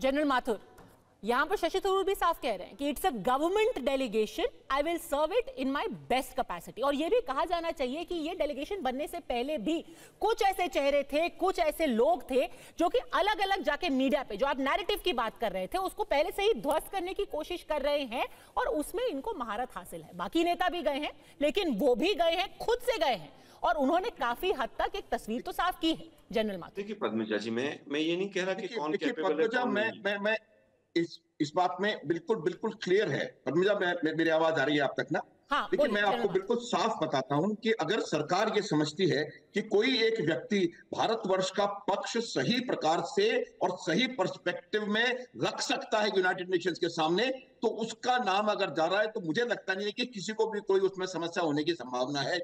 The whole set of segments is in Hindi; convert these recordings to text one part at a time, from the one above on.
जनरल माथुर, यहां पर शशि थरूर भी साफ कह रहे हैं कि it's a government delegation, I will serve it in my best capacity. और यह भी कहा जाना चाहिए कि यह डेलीगेशन बनने से पहले भी कुछ ऐसे चेहरे थे, कुछ ऐसे लोग थे जो कि अलग अलग जाके मीडिया पे, जो आप नैरेटिव की बात कर रहे थे, उसको पहले से ही ध्वस्त करने की कोशिश कर रहे हैं और उसमें इनको महारत हासिल है। बाकी नेता भी गए हैं, लेकिन वो भी गए हैं, खुद से गए हैं और उन्होंने काफी हद तक एक तस्वीर तो साफ की है। जनरल माथुर, देखिए पद्मजा जी, मैं ये नहीं कह रहा कि कौन कैपेबल है, कौन नहीं। मैं इस बात में बिल्कुल क्लियर है। पद्मजा, मेरी आवाज आ रही है आप तक ना? हाँ, देखिए, मैं आपको बिल्कुल साफ बताता हूं कि अगर सरकार ये समझती है कि कोई एक व्यक्ति भारतवर्ष का पक्ष सही प्रकार से और सही पर्सपेक्टिव में रख सकता है यूनाइटेड नेशंस के सामने, तो उसका नाम अगर जा रहा है तो मुझे लगता नहीं है कि किसी को भी कोई उसमें समस्या होने की संभावना है।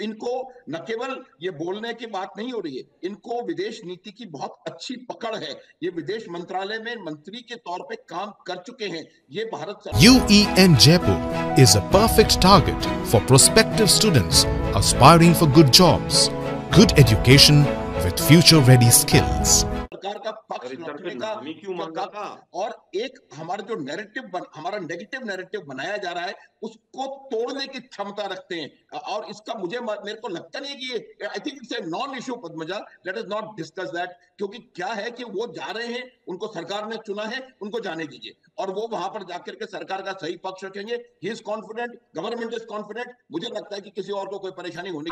इनको न केवल ये बोलने की बात नहीं हो रही है, इनको विदेश नीति की बहुत अच्छी पकड़ है। ये विदेश मंत्रालय में मंत्री के तौर पे काम कर चुके हैं। ये Bharat UEN Jaipur is a perfect target for prospective students aspiring for good jobs, good education with future-ready skills. सरकार का पक्ष रखने का और एक हमारा जो हमारा नेगेटिव नैरेटिव बनाया जा रहा है, उसको तोड़ने की क्षमता रखते हैं। और इसका मेरे को लगता नहीं कि ये, I think it's a non issue. Padmaja, let us not discuss that, क्योंकि क्या है कि वो जा रहे हैं, उनको सरकार ने चुना है, उनको जाने दीजिए और वो वहां पर जाकर के सरकार का सही पक्ष रखेंगे। He is confident, government is confident. मुझे लगता है कि किसी और को कोई परेशानी होने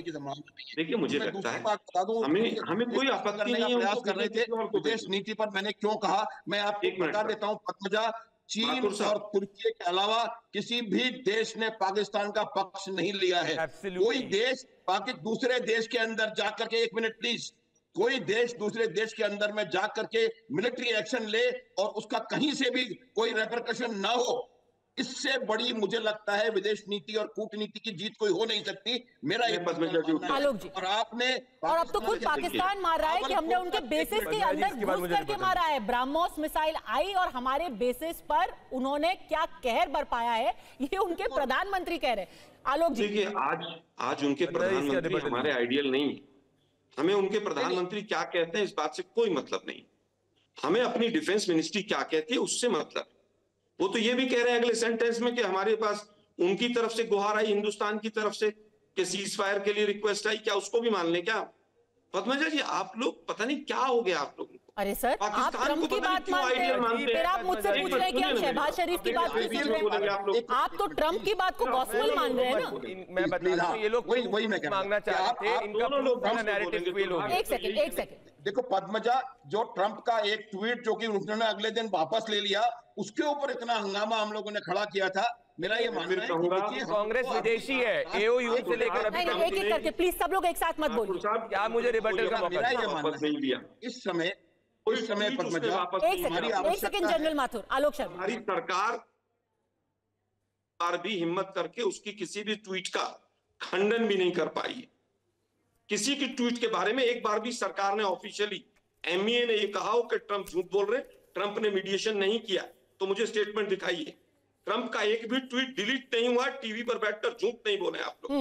की संभावना नहीं है। देखिए, मुझे लगता है बात बता दूं, हमें कोई आपत्ति नहीं है। प्रयास कर रहे थे विदेश नीति पर, मैंने क्यों कहा मैं आपको बता देता हूं पद्मजा। चीन और तुर्की के अलावा किसी भी देश ने पाकिस्तान का पक्ष नहीं लिया है। कोई देश दूसरे देश के अंदर जाकर के, एक मिनट प्लीज, कोई देश दूसरे देश के अंदर में जाकर के मिलिट्री एक्शन ले और उसका कहीं से भी कोई रेपरकशन ना हो, इससे बड़ी मुझे लगता है विदेश नीति और कूटनीति की जीत कोई हो नहीं सकती। मेरा ये आलोक जी, और आपने और अब तो खुद पाकिस्तान मार रहा है कि हमने उनके बेसिस के अंदर घुस करके मारा है। ब्रह्मोस मिसाइल आई और हमारे बेसिस पर उन्होंने क्या कहर बरपाया है, ये उनके प्रधानमंत्री कह रहे हैं। आलोक जी, देखिए, आज उनके प्रधानमंत्री हमारे आइडियल नहीं। हमें उनके प्रधानमंत्री क्या कहते हैं इस बात से कोई मतलब नहीं। हमें अपनी डिफेंस मिनिस्ट्री क्या कहती है उससे मतलब। वो तो ये भी कह रहे हैं अगले सेंटेंस में कि हमारे पास उनकी तरफ से गुहार आई, हिंदुस्तान की तरफ से कि सीज फायर के लिए रिक्वेस्ट आई, क्या उसको भी मान लें क्या? पद्मजा जी, आप लोग पता नहीं क्या हो गया आप लोगों को। अरे सर, आप ट्रम्प की बात मानते हैं, फिर आप मुझसे पूछ रहे हैं कि हम शहबाज शरीफ की बात क्यों सुन रहे हैं? आप तो ट्रम्प की बात को गॉस्पेल मान रहे हैं ना। मैं बता दूं, ये लोग वही मांगना चाहते हैं, इनका पूरा नैरेटिव फेल हो गया। एक सेकंड देखो पद्मजा, जो ट्रम्प का एक ट्वीट जो कि उन्होंने अगले दिन वापस ले लिया, उसके ऊपर इतना हंगामा हम लोगों ने खड़ा किया था। मेरा ये मानना है कि कांग्रेस विदेशी है, AOU से लेकर अभी तक। एक करके प्लीज सब लोग एक साथ मत बोलिए। क्या मुझे रिबटल का मौका नहीं दिया इस समय पद्मजा। एक सेकंड जनरल माथुर, आलोक शर्मा, हमारी सरकार भी हिम्मत करके उसकी किसी भी ट्वीट का खंडन भी नहीं कर पाई है। किसी की ट्वीट के बारे में एक बार भी सरकार ने ऑफिशियली, MEA ने ये कहा हो कि ट्रंप झूठ बोल रहे, ट्रंप ने मीडिएशन नहीं किया, तो मुझे स्टेटमेंट दिखाइए। ट्रंप का एक भी ट्वीट डिलीट नहीं हुआ, टीवी पर बैठकर झूठ नहीं बोले आप लोग।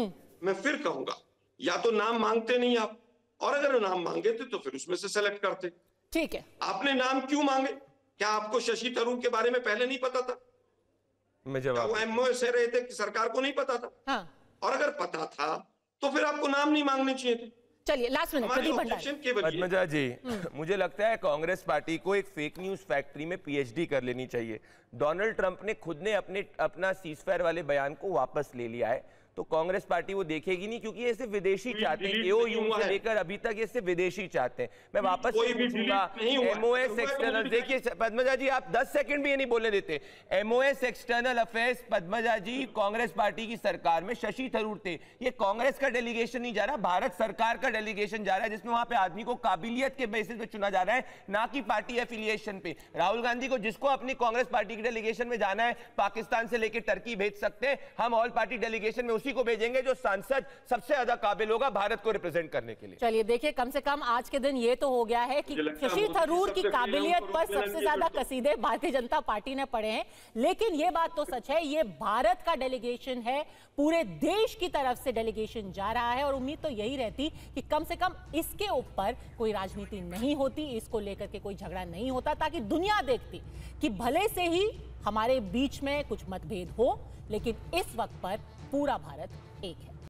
मैं फिर कहूंगा, या तो नाम मांगते नहीं आप, और अगर नाम मांगे थे तो फिर उसमें से सेलेक्ट करते। ठीक है, आपने नाम क्यों मांगे? क्या आपको शशि थरूर के बारे में पहले नहीं पता था? मैं जवाब, वो MOA से रहे थे कि सरकार को नहीं पता था? हाँ। और अगर पता था तो फिर आपको नाम नहीं मांगने चाहिए थे। चलिए लास्ट मिनट पद्मजा जी, मुझे लगता है कांग्रेस पार्टी को एक फेक न्यूज फैक्ट्री में PhD कर लेनी चाहिए। डोनाल्ड ट्रंप ने खुद ने अपना सीजफायर वाले बयान को वापस ले लिया है, तो कांग्रेस पार्टी वो देखेगी नहीं, क्योंकि ये सिर्फ विदेशी चाहते हैं। AOU से लेकर अभी तक ये सिर्फ विदेशी चाहते हैं। मैं वापस से पूछूंगा, MOS एक्सटर्नल, देखिए पद्मजा जी, आप 10 सेकंड भी ये नहीं बोलने देते। MOS एक्सटर्नल अफेयर्स, पद्मजा जी, कांग्रेस पार्टी की सरकार में शशि थरूर थे। ये कांग्रेस का डेलीगेशन नहीं जा रहा, भारत सरकार का डेलीगेशन जा रहा है, जिसमें वहां पे आदमी को काबिलियत के बेसिस पे चुना जा रहा है, ना कि पार्टी एफिलिएशन पे। राहुल गांधी को, जिसको अपनी कांग्रेस पार्टी की डेलीगेशन में जाना है, पाकिस्तान से लेकर टर्की भेज सकते हैं। हम ऑल पार्टी डेलीगेशन में उसी को भेजेंगे जो सांसद सबसे ज्यादा काबिल होगा भारत को रिप्रेजेंट करने के लिए। चलिए देखिए, कम से कम आज के दिन ये तो हो गया है कि शशि थरूर की काबिलियत पर सबसे ज्यादा कसीदे भारतीय जनता पार्टी ने पड़े हैं। लेकिन ये बात तो सच है, ये भारत का डेलीगेशन है, पूरे देश की तरफ से डेलीगेशन जा रहा है और उम्मीद तो यही रहती कि कम से कम इसके ऊपर कोई राजनीति नहीं होती, इसको लेकर के कोई झगड़ा नहीं होता, ताकि दुनिया देखती कि भले से ही हमारे बीच में कुछ मतभेद हो, लेकिन इस वक्त पर पूरा भारत एक है।